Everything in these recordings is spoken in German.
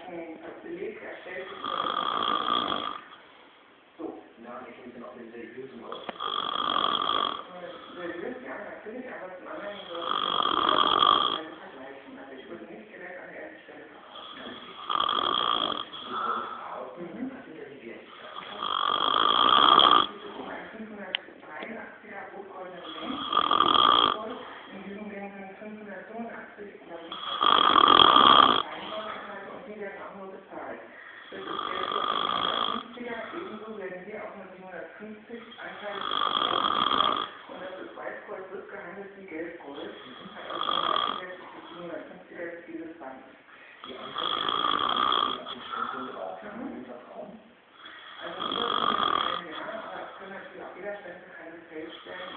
ein Beleg erstellt ist. So. Na, ich bin auch mit seriösen Leuten. Seriös, ja, natürlich, aber zum anderen sollte man vergleichen. Also ich würde nicht direkt an der ersten Stelle verkaufen. Das sind ja die Wertigkeiten. 583er rot-goldene Ring. In diesem Ring sind 585 oder 500 und die werden auch nur bezahlt. Das ist der 750er, ebenso werden hier auch nur 750 Anteile und das ist Weißgold, wird gehandelt wie Gelbgold. Hat auch schon 750er ist dieses Band. Die Anteile sind auf den Stempel drauf, im Vertrauen. Also über ein Jahr, aber es können natürlich auch jeder Stempel keine gefälscht werden.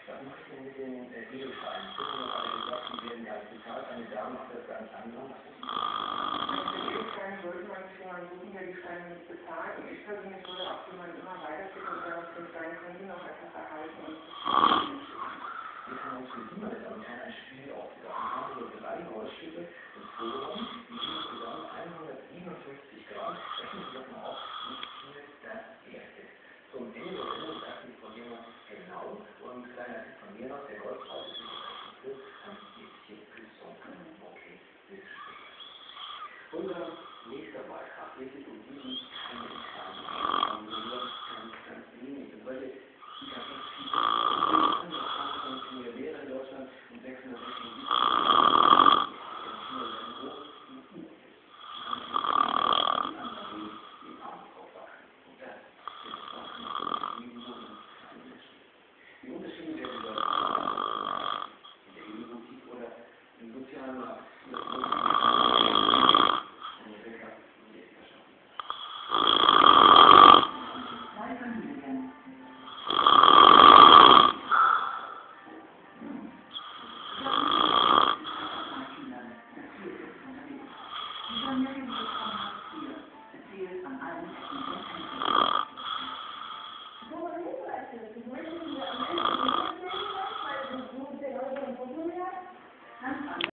Was mache ich denn mit den Edelsteinen? Ich habe noch alle gesagt, die werden ja bezahlt. Eine Dame macht das ganz anders. Mit den Edelsteinen sollte man sich jemanden suchen, der die Steine nicht bezahlt. Und ich persönlich würde auch jemanden immer weiterschicken und sagen, den Stein können Sie noch etwas erhalten. Und